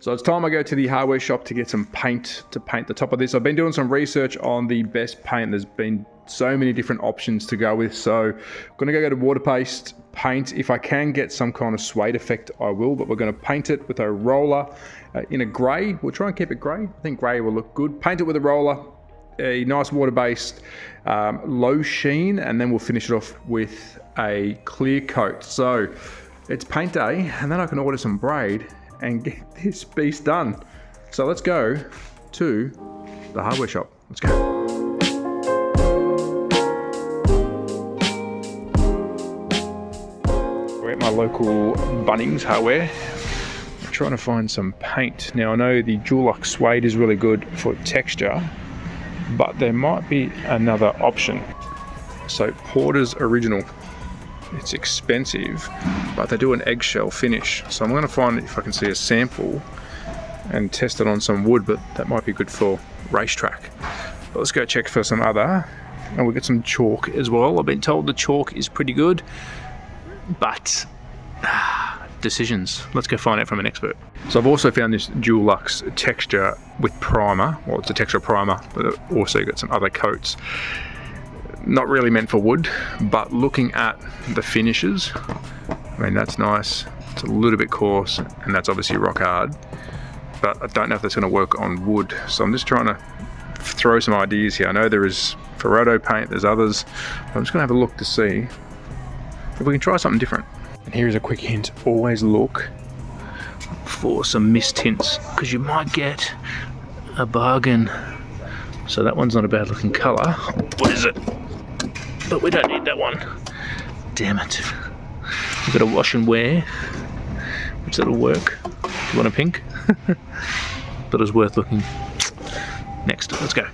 So it's time I go to the hardware shop to get some paint to paint the top of this. I've been doing some research on the best paint. There's been so many different options to go with. So I'm gonna go to water-based paint. If I can get some kind of suede effect, I will, but we're gonna paint it with a roller in a gray. We'll try and keep it gray. I think gray will look good. Paint it with a roller, a nice water-based low sheen, and then we'll finish it off with a clear coat. So it's paint day, and then I can order some braid and get this beast done. So let's go to the hardware shop. Let's go. We're at my local Bunnings hardware. I'm trying to find some paint. Now I know the Dulux suede is really good for texture, but there might be another option. So Porter's Original. It's expensive, but they do an eggshell finish. So I'm going to find if I can see a sample and test it on some wood, but that might be good for racetrack. But let's go check for some other, and we'll get some chalk as well. I've been told the chalk is pretty good, but decisions. Let's go find out from an expert. So I've also found this Dulux texture with primer. Well, it's a texture primer, but it also got some other coats. Not really meant for wood, but looking at the finishes, I mean, that's nice. It's a little bit coarse, and that's obviously rock hard, but I don't know if that's going to work on wood. So I'm just trying to throw some ideas here. I know there is Ferrotto paint, there's others, but I'm just going to have a look to see if we can try something different. And here's a quick hint: always look for some mist tints, because you might get a bargain. So that one's not a bad looking colour. What is it? But we don't need that one. Damn it. We've got a wash and wear, which that'll work. Do you want a pink? But it's worth looking. Next, let's go.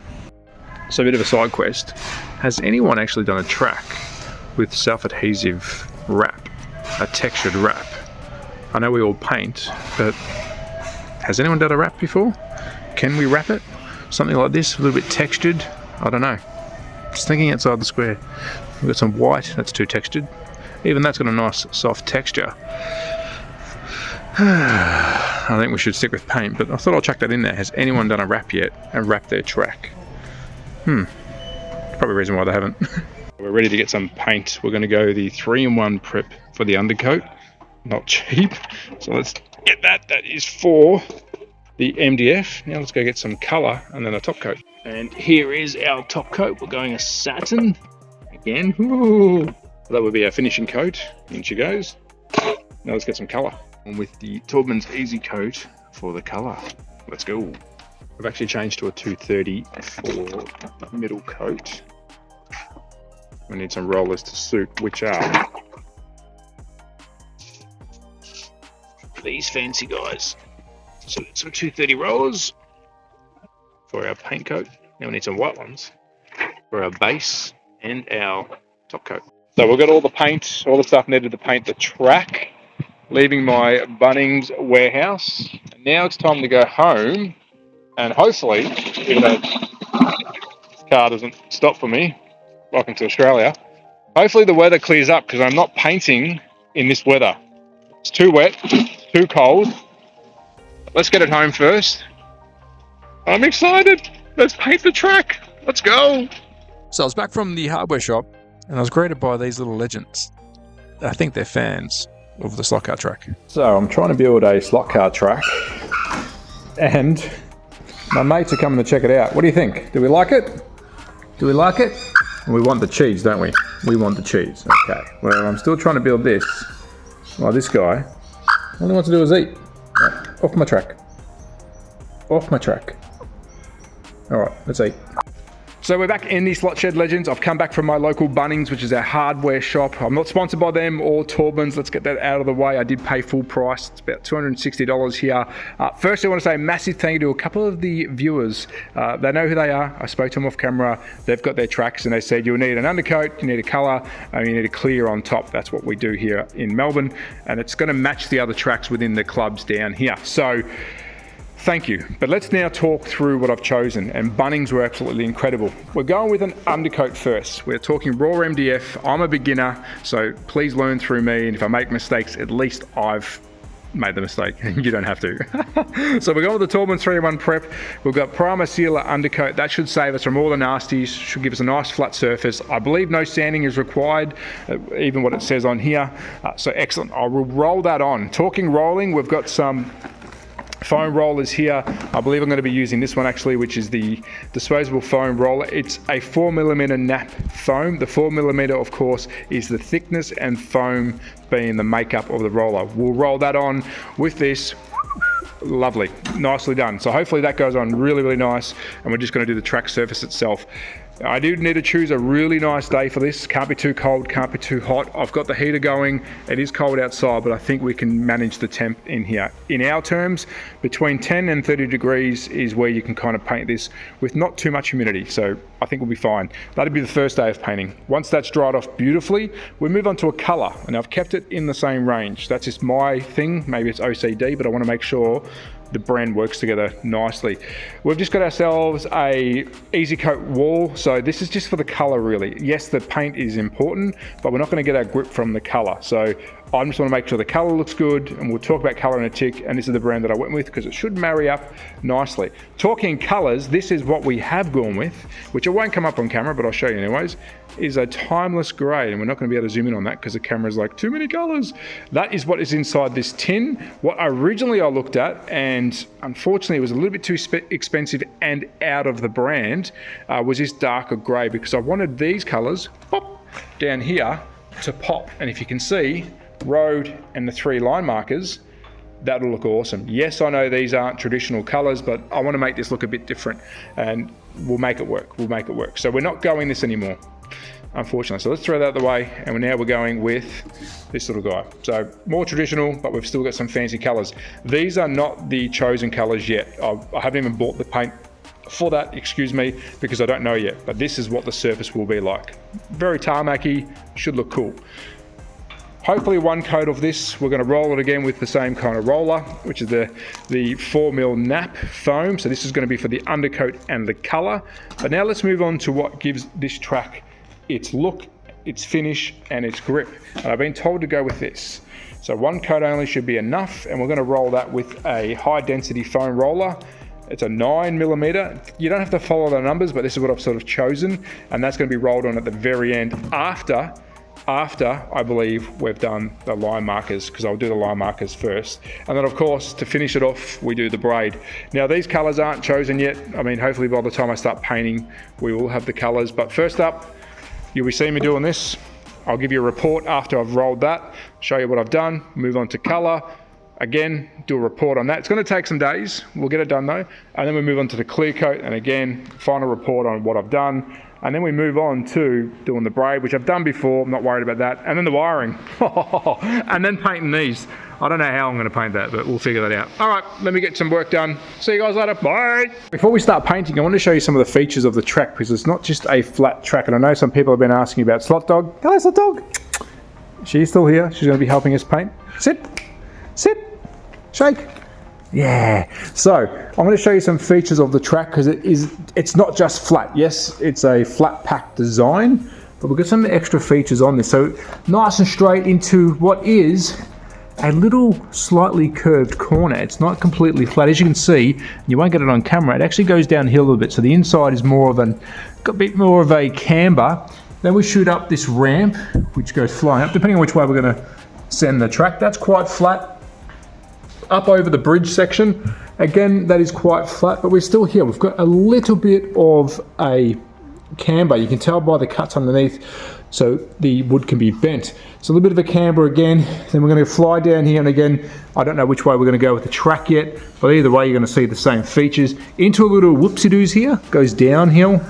So a bit of a side quest. Has anyone actually done a track with self-adhesive wrap, a textured wrap? I know we all paint, but has anyone done a wrap before? Can we wrap it? Something like this, a little bit textured? I don't know. Just thinking outside the square. We've got some white, that's too textured. Even that's got a nice soft texture. I think we should stick with paint, but I thought I'll chuck that in there. Has anyone done a wrap yet and wrapped their track? Probably a reason why they haven't. We're ready to get some paint. We're going to go the 3-in-1 prep for the undercoat. Not cheap. So let's get that. That is for the MDF. Now let's go get some colour and then a top coat. And here is our top coat. We're going a satin again. Ooh. That would be our finishing coat. In she goes. Now let's get some colour. And with the Taubman's Easy Coat for the colour. Let's go. I've actually changed to a 230 for middle coat. We need some rollers to suit, which are these fancy guys. So some 230 rollers for our paint coat. Now we need some white ones for our base and our top coat. So we've got all the paint, all the stuff needed to paint the track, leaving my Bunnings warehouse. And now it's time to go home, and hopefully, even though this car doesn't stop for me, welcome to Australia, hopefully the weather clears up, because I'm not painting in this weather. It's too wet, too cold. Let's get it home first. I'm excited. Let's paint the track. Let's go. So I was back from the hardware shop, and I was greeted by these little legends. I think they're fans of the slot car track. So I'm trying to build a slot car track, and my mates are coming to check it out. What do you think? Do we like it? Do we like it? We want the cheese, don't we? We want the cheese. Okay. Well, I'm still trying to build this. Well, this guy, all he wants to do is eat. Off my track. Off my track. All right, let's eat. So we're back in the Slot Shed Legends. I've come back from my local Bunnings, which is our hardware shop. I'm not sponsored by them or Taubman's. Let's get that out of the way. I did pay full price. It's about $260 here. Firstly, I want to say a massive thank you to a couple of the viewers. They know who they are. I spoke to them off camera. They've got their tracks, and they said you'll need an undercoat, you need a colour, and you need a clear on top. That's what we do here in Melbourne, and it's going to match the other tracks within the clubs down here. So thank you. But let's now talk through what I've chosen, and Bunnings were absolutely incredible. We're going with an undercoat first. We're talking raw MDF. I'm a beginner, so please learn through me, and if I make mistakes, at least I've made the mistake. You don't have to. So we're going with the Tallman 3-in-1 prep. We've got primer, sealer, undercoat. That should save us from all the nasties, should give us a nice flat surface. I believe no sanding is required, even what it says on here. So excellent. I will roll that on. Talking rolling, we've got some foam rollers here. I believe I'm going to be using this one actually, which is the disposable foam roller. It's a 4mm nap foam. The 4mm, of course, is the thickness, and foam being the makeup of the roller. We'll roll that on with this. Lovely, nicely done. So hopefully that goes on really, really nice, and we're just going to do the track surface itself. I do need to choose a really nice day for this. Can't be too cold, can't be too hot. I've got the heater going. It is cold outside, but I think we can manage the temp in here. In our terms, between 10 and 30 degrees is where you can kind of paint this with not too much humidity. So I think we'll be fine. That'll be the first day of painting. Once that's dried off beautifully, we move on to a color, and I've kept it in the same range. That's just my thing. Maybe it's OCD, but I want to make sure the brand works together nicely. We've just got ourselves a easy coat wall, so this is just for the color really. Yes, the paint is important, but we're not going to get our grip from the color. So I just want to make sure the color looks good, and we'll talk about color in a tick, and this is the brand that I went with because it should marry up nicely. Talking colors, this is what we have gone with, which it won't come up on camera, but I'll show you anyways, is a timeless gray, and we're not going to be able to zoom in on that because the camera's like, too many colors. That is what is inside this tin. What originally I looked at, and unfortunately it was a little bit too expensive and out of the brand, was this darker gray, because I wanted these colors pop down here to pop. And if you can see, road and the 3 line markers, that'll look awesome. Yes, I know these aren't traditional colors, but I want to make this look a bit different, and we'll make it work. We'll make it work. So we're not going this anymore, unfortunately. So let's throw that out the way, and now we're going with this little guy. So more traditional, but we've still got some fancy colors. These are not the chosen colors yet. I haven't even bought the paint for that, excuse me, because I don't know yet, but this is what the surface will be like. Very tarmacy, should look cool. Hopefully one coat of this, we're going to roll it again with the same kind of roller, which is the 4mm nap foam. So this is going to be for the undercoat and the color. But now let's move on to what gives this track its look, its finish, and its grip. And I've been told to go with this. So one coat only should be enough, and we're going to roll that with a high density foam roller. It's a 9mm. You don't have to follow the numbers, but this is what I've sort of chosen, and that's going to be rolled on at the very end after I believe we've done the line markers, because I'll do the line markers first. And then of course, to finish it off, we do the braid. Now these colors aren't chosen yet. I mean, hopefully by the time I start painting, we will have the colors. But first up, you'll be seeing me doing this. I'll give you a report after I've rolled that, show you what I've done, move on to color. Again, do a report on that. It's going to take some days. We'll get it done though. And then we move on to the clear coat, and again, final report on what I've done. And then we move on to doing the braid, which I've done before. I'm not worried about that. And then the wiring. And then painting these. I don't know how I'm going to paint that, but we'll figure that out. All right, let me get some work done. See you guys later. Bye. Before we start painting, I want to show you some of the features of the track, because it's not just a flat track. And I know some people have been asking about Slot Dog. Hello, Slot Dog. She's still here. She's going to be helping us paint. Sit. Sit. Shake. Yeah. So I'm going to show you some features of the track, because it's not just flat. Yes, it's a flat pack design, but we've got some extra features on this. So nice and straight into what is a little slightly curved corner. It's not completely flat. As you can see, you won't get it on camera, it actually goes downhill a little bit. So the inside is got a bit more of a camber. Then we shoot up this ramp, which goes flying up, depending on which way we're going to send the track. That's quite flat. Up over the bridge section, again, that is quite flat, but we're still here. We've got a little bit of a camber. You can tell by the cuts underneath, so the wood can be bent. So a little bit of a camber again. Then we're going to fly down here, and again, I don't know which way we're going to go with the track yet, but either way, you're going to see the same features. Into a little whoopsie-doos here, goes downhill,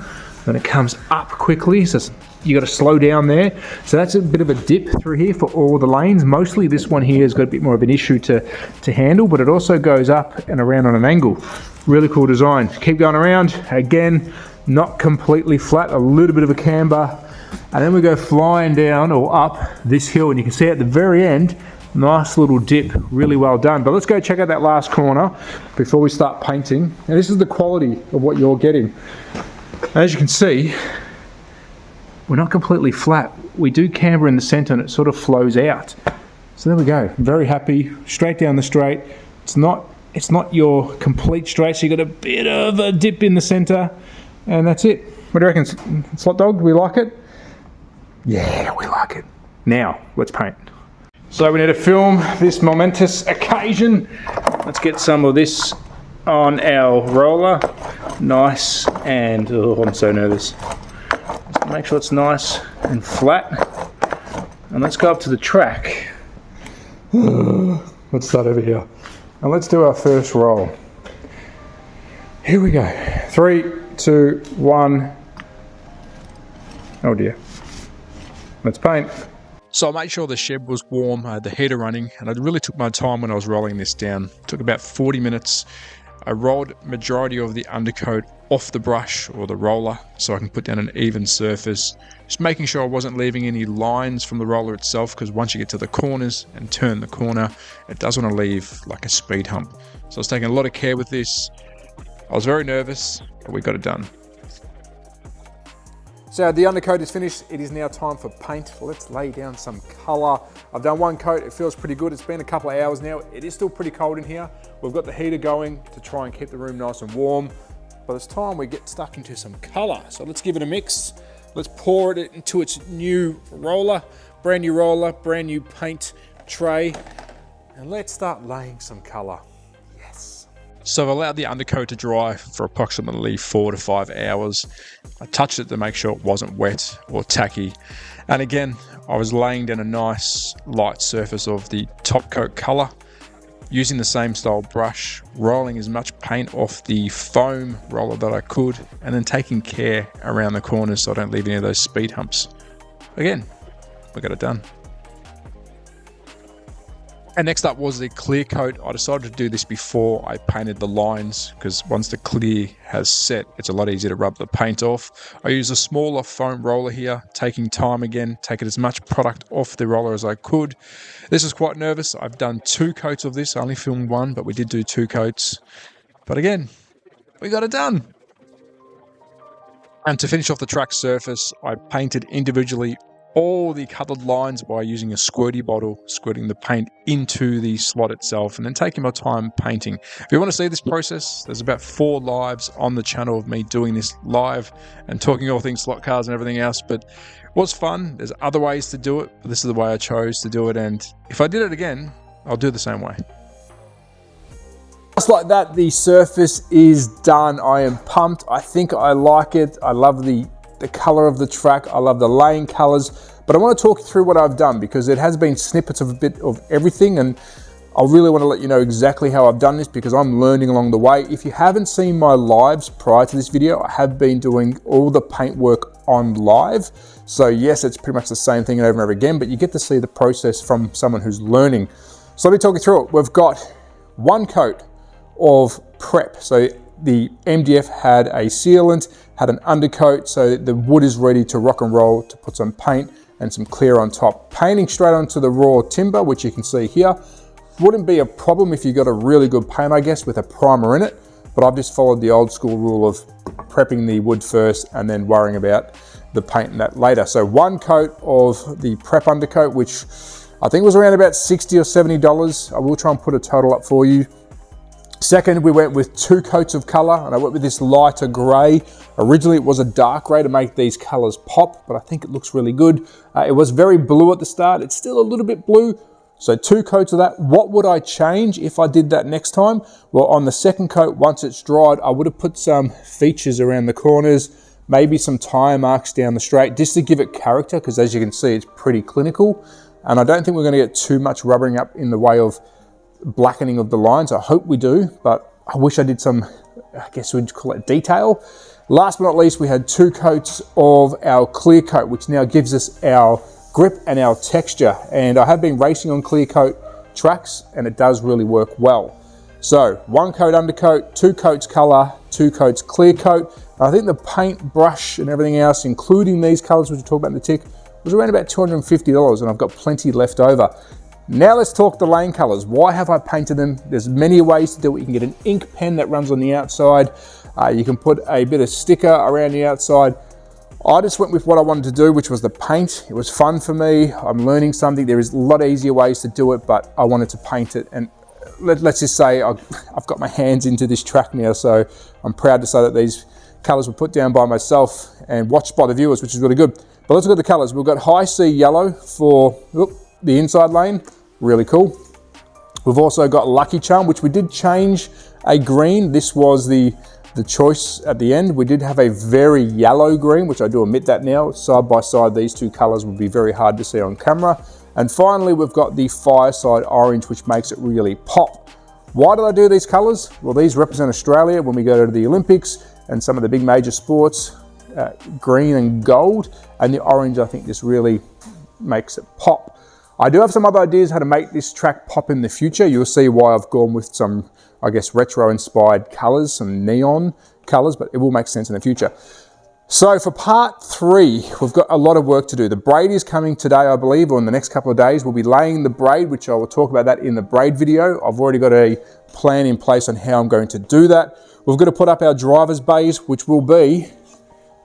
then it comes up quickly, so you got to slow down there. So that's a bit of a dip through here for all the lanes. Mostly this one here has got a bit more of an issue to handle, but it also goes up and around on an angle. Really cool design. Keep going around. Again, not completely flat, a little bit of a camber. And then we go flying down or up this hill, and you can see at the very end, nice little dip, really well done. But let's go check out that last corner before we start painting. And this is the quality of what you're getting. As you can see, we're not completely flat. We do camber in the center, and it sort of flows out. So there we go. I'm very happy. Straight down the straight. It's not your complete straight, so you got a bit of a dip in the center, and that's it. What do you reckon, Slot Dog? We like it? Yeah, we like it. Now, let's paint. So we need to film this momentous occasion. Let's get some of this on our roller. Nice, and oh, I'm so nervous. Just make sure it's nice and flat. And let's go up to the track. Let's start over here. And let's do our first roll. Here we go. 3, 2, 1. Oh dear. Let's paint. So I made sure the shed was warm, I had the heater running, and I really took my time when I was rolling this down. It took about 40 minutes. I rolled majority of the undercoat off the brush or the roller so I can put down an even surface. Just making sure I wasn't leaving any lines from the roller itself, because once you get to the corners and turn the corner, it does want to leave like a speed hump. So I was taking a lot of care with this. I was very nervous, but we got it done. So the undercoat is finished. It is now time for paint. Let's lay down some color. I've done one coat. It feels pretty good. It's been a couple of hours now. It is still pretty cold in here. We've got the heater going to try and keep the room nice and warm. But it's time we get stuck into some color. So let's give it a mix. Let's pour it into its new roller, brand new paint tray. And let's start laying some color. So I've allowed the undercoat to dry for approximately 4 to 5 hours. I touched it to make sure it wasn't wet or tacky. And again, I was laying down a nice light surface of the top coat color, using the same style brush, rolling as much paint off the foam roller that I could, and then taking care around the corners so I don't leave any of those speed humps. Again, we got it done. And next up was the clear coat. I decided to do this before I painted the lines, because once the clear has set, it's a lot easier to rub the paint off. I used a smaller foam roller here, taking time again, taking as much product off the roller as I could. This is quite nervous. I've done 2 coats of this. I only filmed 1, but we did do 2 coats. But again, we got it done. And to finish off the track surface, I painted individually all the coloured lines by using a squirty bottle, squirting the paint into the slot itself, and then taking my time painting. If you want to see this process, there's about 4 lives on the channel of me doing this live and talking all things slot cars and everything else, but it was fun. There's other ways to do it, but this is the way I chose to do it, and if I did it again, I'll do it the same way. Just like that, the surface is done. I am pumped. I think I like it. I love the color of the track. I love the laying colors, but I want to talk you through what I've done, because it has been snippets of a bit of everything, and I really want to let you know exactly how I've done this, because I'm learning along the way. If you haven't seen my lives prior to this video, I have been doing all the paint work on live. So yes, it's pretty much the same thing over and over again, but you get to see the process from someone who's learning. So let me talk you through it. We've got 1 coat of prep. So the MDF had a sealant, had an undercoat, so the wood is ready to rock and roll, to put some paint and some clear on top. Painting straight onto the raw timber, which you can see here, wouldn't be a problem if you got a really good paint, I guess, with a primer in it, but I've just followed the old school rule of prepping the wood first and then worrying about the paint and that later. So 1 coat of the prep undercoat, which I think was around about $60 or $70. I will try and put a total up for you. Second, we went with 2 coats of color, and I went with this lighter gray. Originally, it was a dark gray to make these colors pop, but I think it looks really good. It was very blue at the start. It's still a little bit blue, so 2 coats of that. What would I change if I did that next time? Well, on the second coat, once it's dried, I would have put some features around the corners, maybe some tire marks down the straight, just to give it character, because as you can see, it's pretty clinical. And I don't think we're going to get too much rubbering up in the way of blackening of the lines. I hope we do, but I wish I did some, I guess we'd call it detail. Last but not least, we had 2 coats of our clear coat, which now gives us our grip and our texture. And I have been racing on clear coat tracks, and it does really work well. So 1 coat undercoat, 2 coats color, 2 coats clear coat. I think the paint, brush and everything else, including these colors which we talked about in the tick, was around about $250, and I've got plenty left over. Now let's talk the lane colors. Why have I painted them? There's many ways to do it. You can get an ink pen that runs on the outside. You can put a bit of sticker around the outside. I just went with what I wanted to do, which was the paint. It was fun for me. I'm learning something. There is a lot of easier ways to do it, but I wanted to paint it. And let's just say I've got my hands into this track now, so I'm proud to say that these colors were put down by myself and watched by the viewers, which is really good. But let's look at the colors. We've got high C yellow for the inside lane, really cool. We've also got Lucky Charm, which we did change a green. This was the choice at the end. We did have a very yellow green, which I do admit that now. Side by side, these two colors would be very hard to see on camera. And finally, we've got the Fireside Orange, which makes it really pop. Why did I do these colors? Well, these represent Australia when we go to the Olympics and some of the big major sports, green and gold. And the orange, I think this really makes it pop. I do have some other ideas how to make this track pop in the future. You'll see why I've gone with some, I guess, retro-inspired colors, some neon colors, but it will make sense in the future. So for part 3, we've got a lot of work to do. The braid is coming today, I believe, or in the next couple of days. We'll be laying the braid, which I will talk about that in the braid video. I've already got a plan in place on how I'm going to do that. We've got to put up our driver's bays, which will be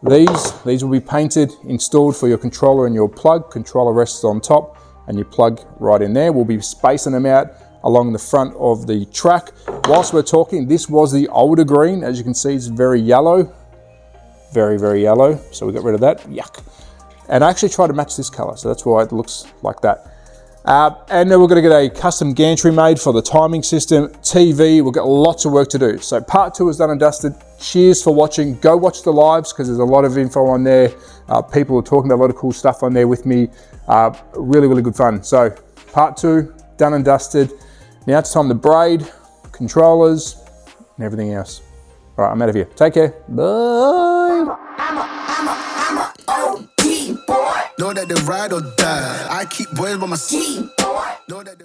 these. These will be painted, installed for your controller and your plug. Controller rests on top and you plug right in there. We'll be spacing them out along the front of the track. Whilst we're talking, this was the older green. As you can see, it's very yellow. Very, very yellow. So we got rid of that. Yuck. And I actually tried to match this color, so that's why it looks like that. And then we're going to get a custom gantry made for the timing system, TV. We've got lots of work to do. So part 2 is done and dusted. Cheers for watching. Go watch the lives because there's a lot of info on there. People are talking about a lot of cool stuff on there with me. Really, really good fun. So part 2, done and dusted. Now it's time to braid, controllers, and everything else. All right, I'm out of here. Take care. Bye. I'm a OP boy. Know that they ride or die. I keep boys by my seat. Know that they